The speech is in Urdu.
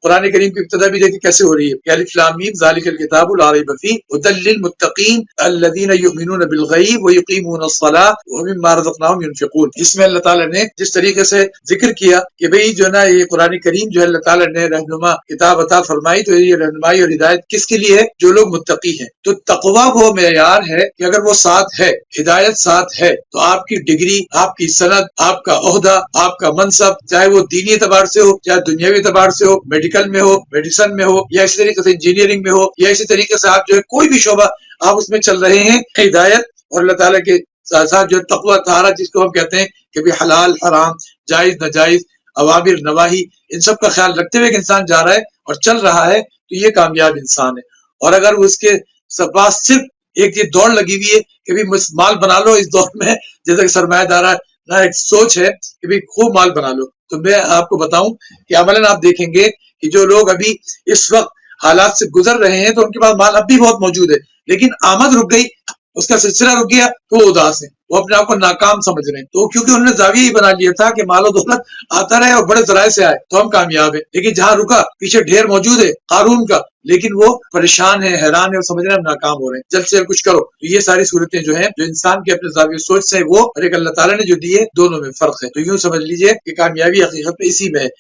قرآن کریم کی ابتدا بھی دیکھیں کیسے ہو رہی ہے، الف لام میم ذالک الکتاب لا ریب فیہ ھدی للمتقین الذین یؤمنون بالغیب ویقیمون الصلاۃ ومما رزقناہم ینفقون۔ اس میں اللہ تعالیٰ نے جس طریقے سے ذکر کیا کہ بھئی جو ہے نا یہ قرآن کریم جو ہے اللہ تعالیٰ نے رہنما کتاب عطا فرمائی، تو یہ رہنمائی اور ہدایت کس کے لیے ہے؟ جو لوگ متقی ہیں۔ تو تقویٰ وہ معیار ہے کہ اگر وہ ساتھ ہے، ہدایت ساتھ ہے، تو آپ کی ڈگری، آپ کی سند، آپ کا عہدہ، آپ کا منصب، چاہے وہ دینی اعتبار سے ہو، چاہے دنیاوی اعتبار سے ہو، میڈیکل میں ہو، میڈیسن میں ہو، یا اسی طریقے سے انجینئرنگ میں ہو، یا اسی طریقے سے آپ جو ہے کوئی بھی شعبہ آپ اس میں چل رہے ہیں، ہدایت اور اللہ تعالیٰ کے ساتھ ساتھ جو تقویٰ طہارت جس کو ہم کہتے ہیں کہ بھی حلال حرام، جائز ناجائز، اوامر نواہی، ان سب کا خیال رکھتے ہوئے کہ انسان جا رہا ہے اور چل رہا ہے، تو یہ کامیاب انسان ہے۔ اور اگر اس کے پاس صرف ایک یہ دوڑ لگی ہوئی ہے کہ بھی مال بنا لو اس دور میں، جیسا کہ سرمایہ دارہ ایک سوچ ہے کہ بھی خوب مال بنا لو، تو میں آپ کو بتاؤں کہ عملاً آپ دیکھیں گے کہ جو لوگ ابھی اس وقت حالات سے گزر رہے ہیں تو ان کے پاس مال اب بھی بہت موجود ہے، لیکن آمد رک گئی، اس کا سلسلہ رک گیا تو وہ اداس ہے، وہ اپنے آپ کو ناکام سمجھ رہے ہیں، تو کیونکہ انہوں نے زاویہ ہی بنا لیا تھا کہ مال و دولت آتا رہے اور بڑے ذرائع سے آئے تو ہم کامیاب ہیں، لیکن جہاں رکا پیچھے ڈھیر موجود ہے قارون کا، لیکن وہ پریشان ہے، حیران ہے اور سمجھ رہے ہیں ہم ناکام ہو رہے ہیں، جلد سے جلد کچھ کرو۔ تو یہ ساری صورتیں جو ہیں جو انسان کے اپنے زاویہ سوچ سے وہ اور ایک اللہ تعالیٰ نے جو دی ہے، دونوں میں فرق ہے۔ تو یوں سمجھ لیجئے کہ کامیابی حقیقت میں اسی میں ہے۔